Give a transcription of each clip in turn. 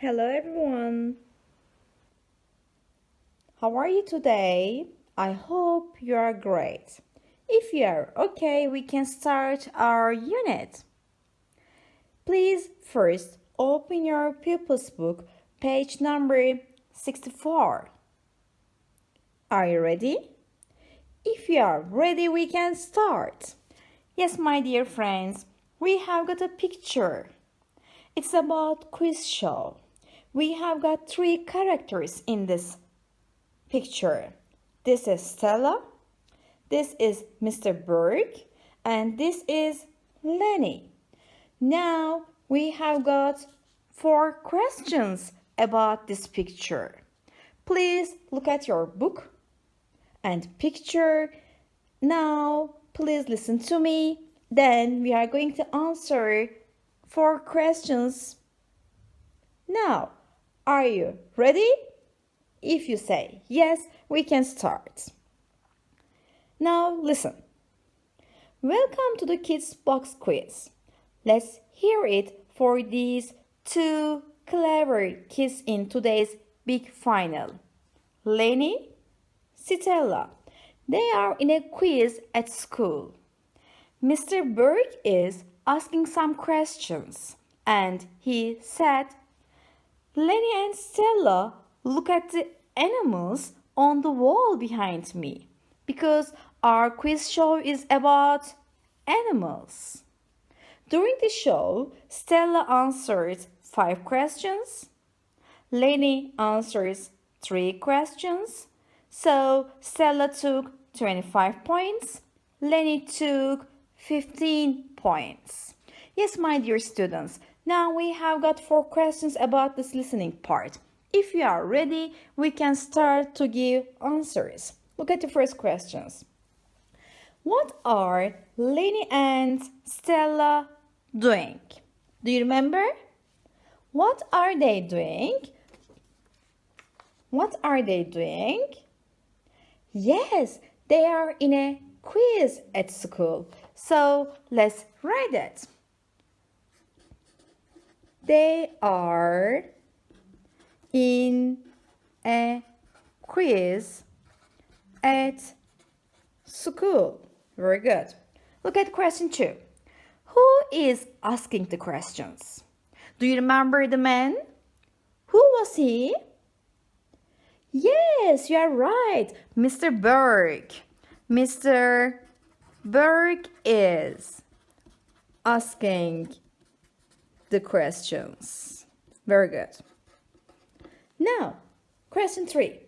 Hello everyone. How are you today? I hope you are great. If you are okay, we can start our unit. Please first open your pupils book, page number 64. Are you ready? If you are ready, we can start. Yes, my dear friends, we have got a picture. It's about quiz show. We have got 3 characters in this picture. This is Stella, this is Mr. Berg, and this is Lenny. Now we have got 4 questions about this picture. Please look at your book and picture. Now please listen to me. Then we are going to answer 4 questions. Now, are you ready? If you say yes, we can start. Now listen. Welcome to the Kids Box Quiz. Let's hear it for these 2 clever kids in today's big final. Lenny, Stella. They are in a quiz at school. Mr. Berg is asking some questions and he said, Lenny and Stella, look at the animals on the wall behind me because our quiz show is about animals. During the show, Stella answered 5 questions. Lenny answers 3 questions. So Stella took 25 points. Lenny took 15 points. Yes, my dear students, now we have got 4 questions about this listening part. If you are ready, we can start to give answers. Look at the first questions. What are Lenny and Stella doing? Do you remember? What are they doing? What are they doing? Yes, they are in a quiz at school. So let's write it. They are in a quiz at school. Very good. Look at question 2. Who is asking the questions? Do you remember the man? Who was he? Yes, you are right. Mr. Berg. Mr. Berg is asking the questions. Very good. Now, question 3.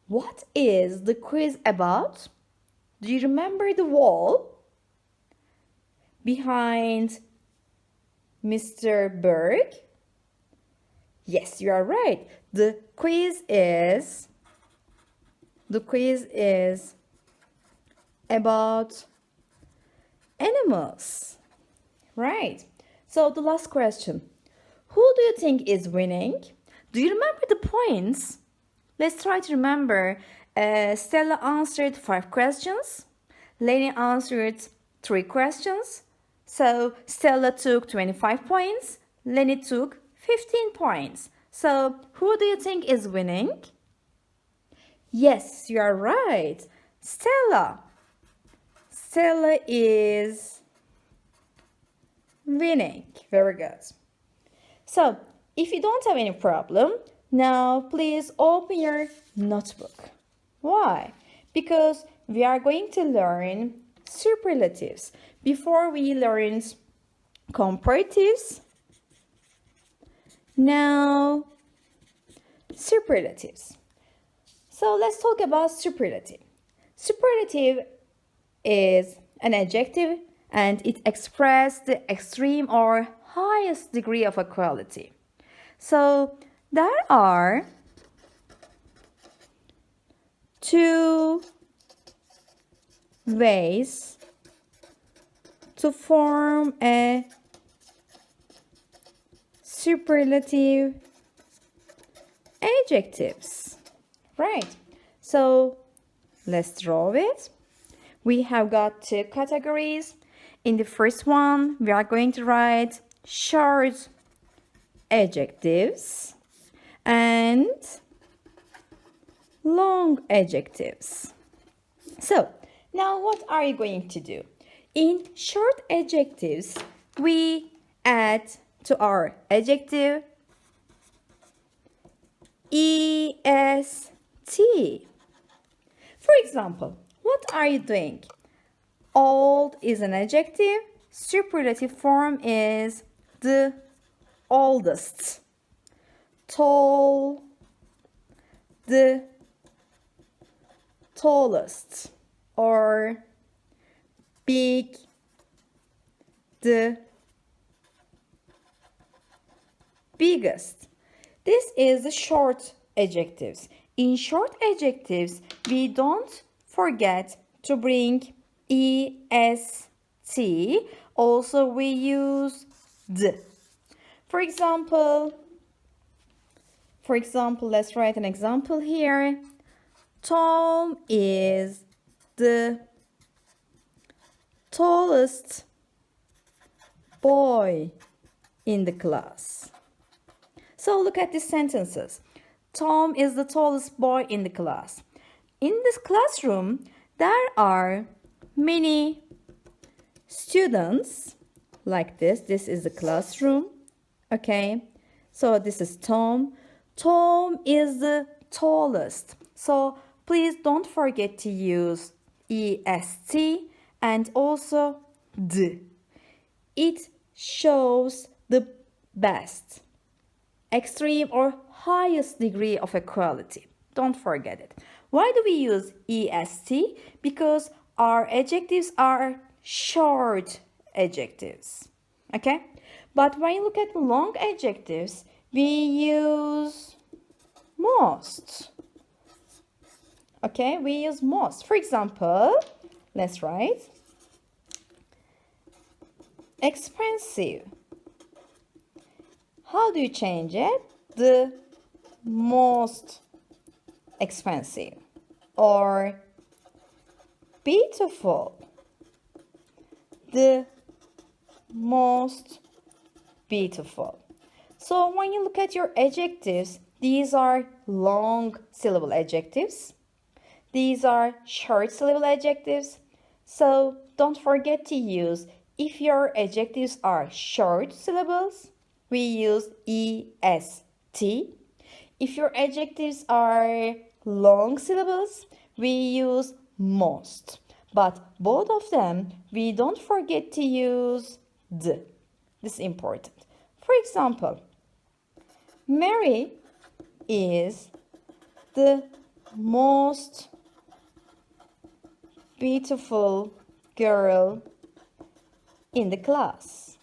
What is the quiz about? Do you remember the wall behind Mr. Berg? Yes, you are right. The quiz is about animals. Right. So the last question. Who do you think is winning? Do you remember the points? Let's try to remember. Stella answered 5 questions. Lenny answered 3 questions. So Stella took 25 points. Lenny took 15 points. So who do you think is winning? Yes, you are right. Stella. Stella is winning. Very good. So, if you don't have any problem, now please open your notebook. Why? Because we are going to learn superlatives. Before we learned comparatives, now superlatives. So let's talk about superlative. Superlative is an adjective and it expresses the extreme or highest degree of a quality. So there are 2 ways to form a superlative adjectives. Right. So let's draw it. We have got 2 categories. In the first one, we are going to write short adjectives. and long adjectives. So, now what are you going to do? In short adjectives, we add to our adjective est. For example, what are you doing? Old is an adjective. Superlative form is the oldest. Tall, the tallest. Or big, the biggest. This is the short adjectives. In short adjectives, we don't forget to bring est. Also, we use d. For example, let's write an example here. Tom is the tallest boy in the class. So look at these sentences. Tom is the tallest boy in the class. In this classroom, there are many students like this. This is the classroom. Okay. So this is Tom. Tom is the tallest. So please don't forget to use est and also d. It shows the best, extreme or highest degree of equality. Don't forget it. Why do we use est? Because our adjectives are short adjectives. Okay? But when you look at long adjectives, we use most. Okay, we use most. For example, let's write expensive. How do you change it? The most expensive. Or beautiful. The most beautiful. So when you look at your adjectives, these are long syllable adjectives. These are short syllable adjectives. So don't forget to use, if your adjectives are short syllables, we use est. If your adjectives are long syllables, we use most. But both of them, we don't forget to use d. This is important. For example, Mary is the most beautiful girl in the class.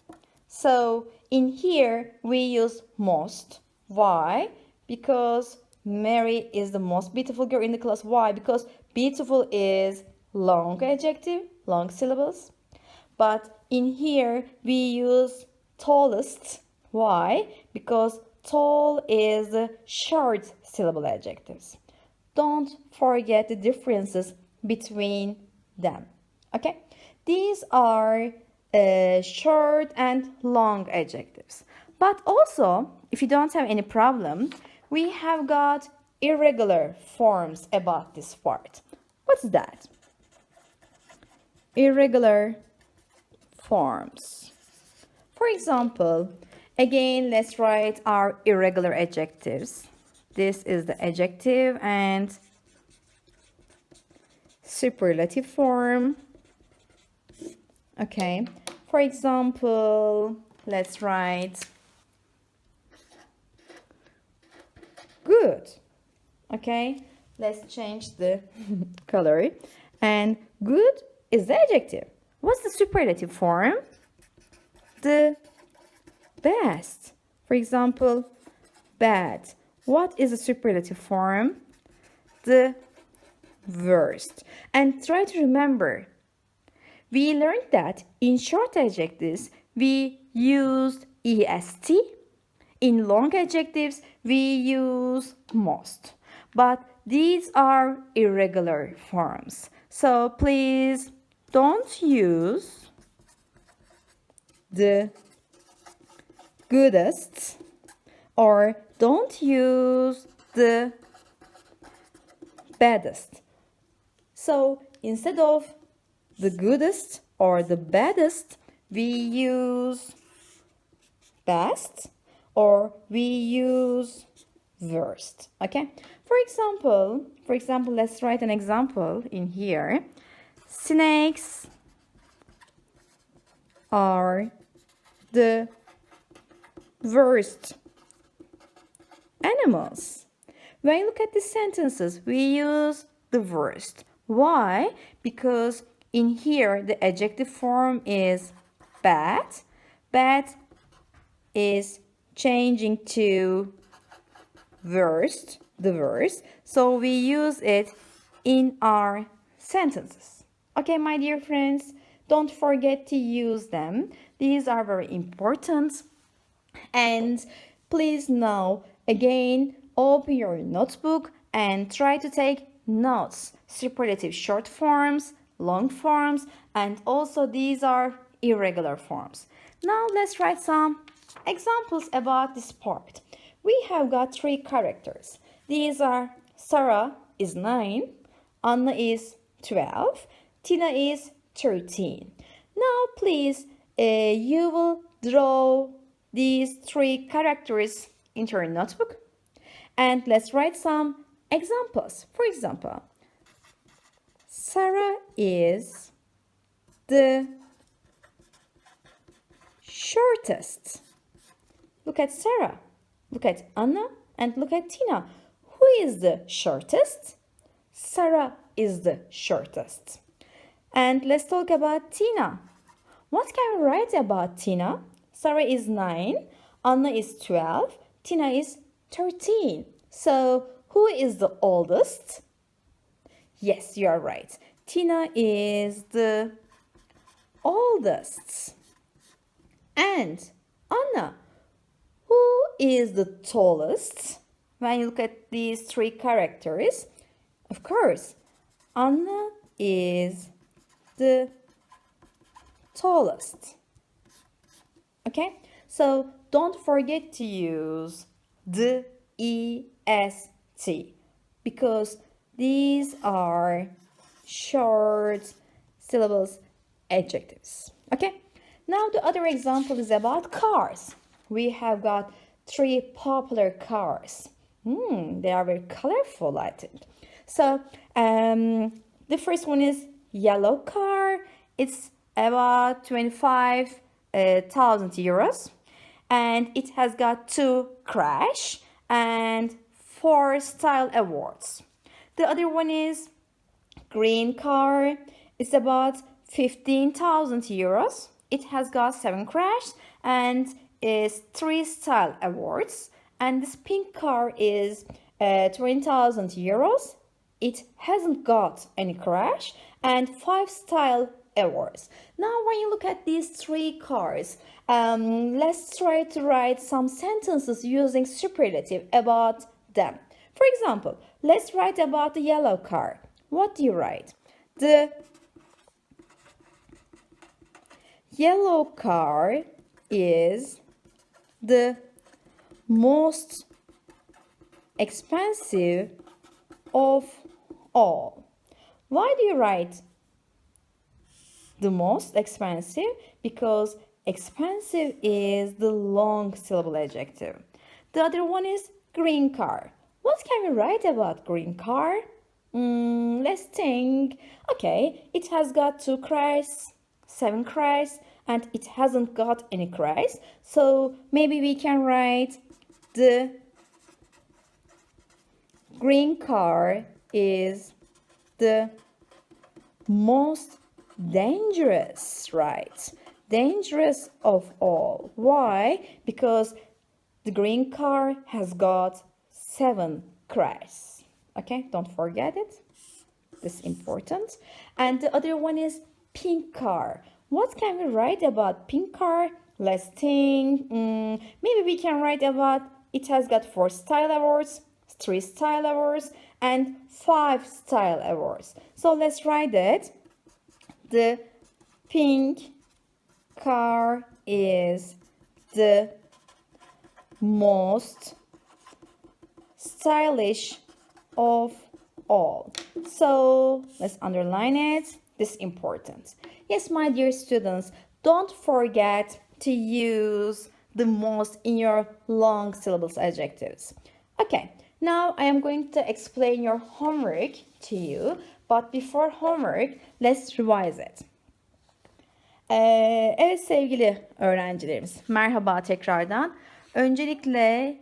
So in here we use most. Why? Because Mary is the most beautiful girl in the class. Why? Because beautiful is long adjective, long syllables. But in here we use tallest. Why? Because tall is short syllable adjectives. Don't forget the differences between them. Okay? These are short and long adjectives. But also, if you don't have any problem, we have got irregular forms about this part. What's that? Irregular forms. For example, again, let's write our irregular adjectives. This is the adjective and superlative form. Okay. For example, let's write good. Okay. Let's change the color. And good is the adjective. What's the superlative form? The best. For example, bad. What is the superlative form? The worst. And try to remember, we learned that in short adjectives, we used est. In long adjectives, we use most. But these are irregular forms. So please don't use the goodest or don't use the baddest. So instead of the goodest or the baddest, we use best or we use worst. Okay, for example, let's write an example in here. Snakes are the worst animals. When you look at these sentences, we use the worst. Why? Because in here the adjective form is bad. Bad is changing to worst, the worst. So we use it in our sentences. Okay, my dear friends, don't forget to use them. These are very important. And please now, again, open your notebook and try to take notes. Superlative short forms, long forms, and also these are irregular forms. Now let's write some examples about this part. We have got 3 characters. These are Sarah is 9, Anna is 12, Tina is 13. Now please, you will draw these 3 characters into your notebook and let's write some examples. For example, Sarah is the shortest. Look at Sarah, look at Anna, and look at Tina. Who is the shortest? Sarah is the shortest. And let's talk about Tina. What can we write about Tina? Sarah is 9, Anna is 12, Tina is 13. So who is the oldest? Yes, you are right. Tina is the oldest. And Anna, who is the tallest? When you look at these 3 characters, of course, Anna is the tallest. Okay, so don't forget to use the est because these are short syllables adjectives. Okay, now the other example is about cars. We have got 3 popular cars. They are very colorful, I think. So the first one is yellow car. It's about 25,000 euros, and it has got 2 crash and 4 style awards. The other one is green car. It's about 15,000 euros. It has got 7 crash and is 3 style awards. And this pink car is 20,000 euros. It hasn't got any crash and 5 style awards. Now when you look at these 3 cars, let's try to write some sentences using superlative about them. For example, let's write about the yellow car. What do you write? The yellow car is the most expensive of all. Why do you write the most expensive? Because expensive is the long syllable adjective. The other one is green car. What can we write about green car? Let's think. Okay, it has got 2 crashes, 7 crashes, and it hasn't got any crash. So maybe we can write the green car is the most dangerous, right? Dangerous of all. Why? Because the green car has got 7 crashes. Okay, don't forget it. This is important. And the other one is pink car. What can we write about pink car? Let's think. Maybe we can write about it has got 4 style awards, 3 style awards, and 5 style awards. So let's write that. The pink car is the most stylish of all. So let's underline it. This is important. Yes, my dear students, don't forget to use the most in your long syllabus adjectives. Okay, now I am going to explain your homework to you. But before homework, let's revise it. Evet sevgili öğrencilerimiz, merhaba tekrardan. Öncelikle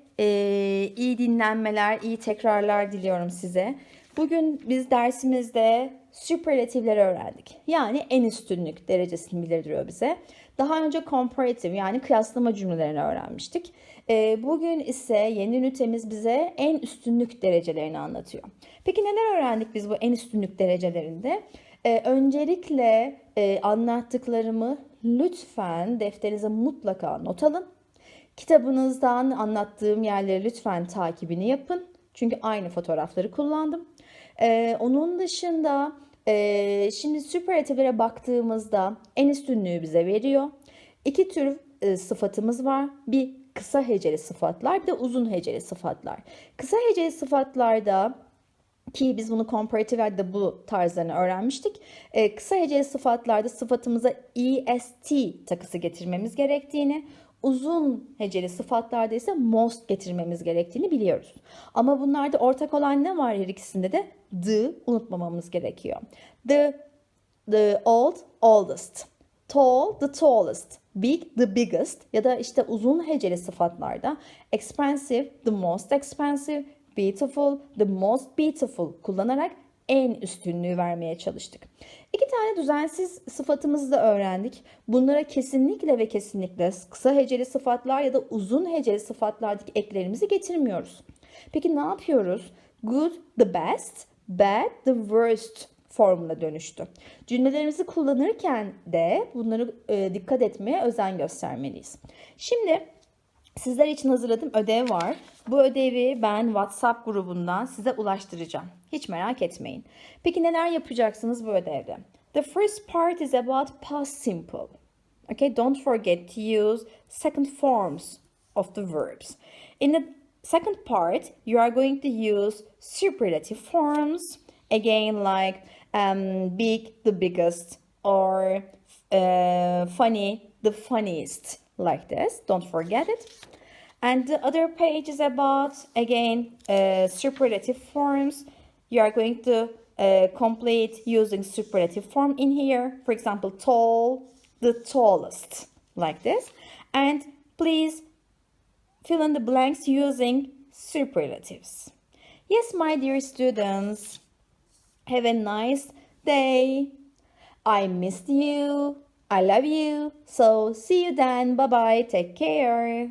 iyi dinlenmeler, iyi tekrarlar diliyorum size. Bugün biz dersimizde süperlatifleri öğrendik. Yani en üstünlük derecesini bildiriyor bize. Daha önce comparative yani kıyaslama cümlelerini öğrenmiştik. Bugün ise yeni ünitemiz bize en üstünlük derecelerini anlatıyor. Peki neler öğrendik biz bu en üstünlük derecelerinde? Öncelikle anlattıklarımı lütfen defterinize mutlaka not alın. Kitabınızdan anlattığım yerleri lütfen takibini yapın. Çünkü aynı fotoğrafları kullandım. Onun dışında şimdi süperlatiflere baktığımızda en üstünlüğü bize veriyor. İki tür sıfatımız var. Bir kısa heceli sıfatlar, bir de uzun heceli sıfatlar. Kısa heceli sıfatlarda ki biz bunu comparative'de bu tarzlarını öğrenmiştik. Kısa heceli sıfatlarda sıfatımıza est takısı getirmemiz gerektiğini, uzun heceli sıfatlarda ise most getirmemiz gerektiğini biliyoruz. Ama bunlarda ortak olan ne var her ikisinde de? The unutmamamız gerekiyor. The old, oldest. Tall, the tallest. Big, the biggest. Ya da işte uzun heceli sıfatlarda expensive, the most expensive, beautiful, the most beautiful kullanarak en üstünlüğü vermeye çalıştık. İki tane düzensiz sıfatımızı da öğrendik. Bunlara kesinlikle ve kesinlikle kısa heceli sıfatlar ya da uzun heceli sıfatlardaki eklerimizi getirmiyoruz. Peki ne yapıyoruz? Good, the best, bad, the worst formuna dönüştü. Cümlelerimizi kullanırken de bunları dikkat etmeye özen göstermeliyiz. Şimdi sizler için hazırladığım ödev var. Bu ödevi ben WhatsApp grubundan size ulaştıracağım. Hiç merak etmeyin. Peki neler yapacaksınız bu ödevde? The first part is about past simple. Okay, don't forget to use second forms of the verbs. In the second part, you are going to use superlative forms. Again, like big, the biggest, or funny, the funniest. Like this, don't forget it. And the other page is about, again, superlative forms. You are going to complete using superlative form in here. For example, tall, the tallest, like this. And please fill in the blanks using superlatives. Yes, my dear students, have a nice day. I missed you. I love you. So see you then. Bye bye. Take care.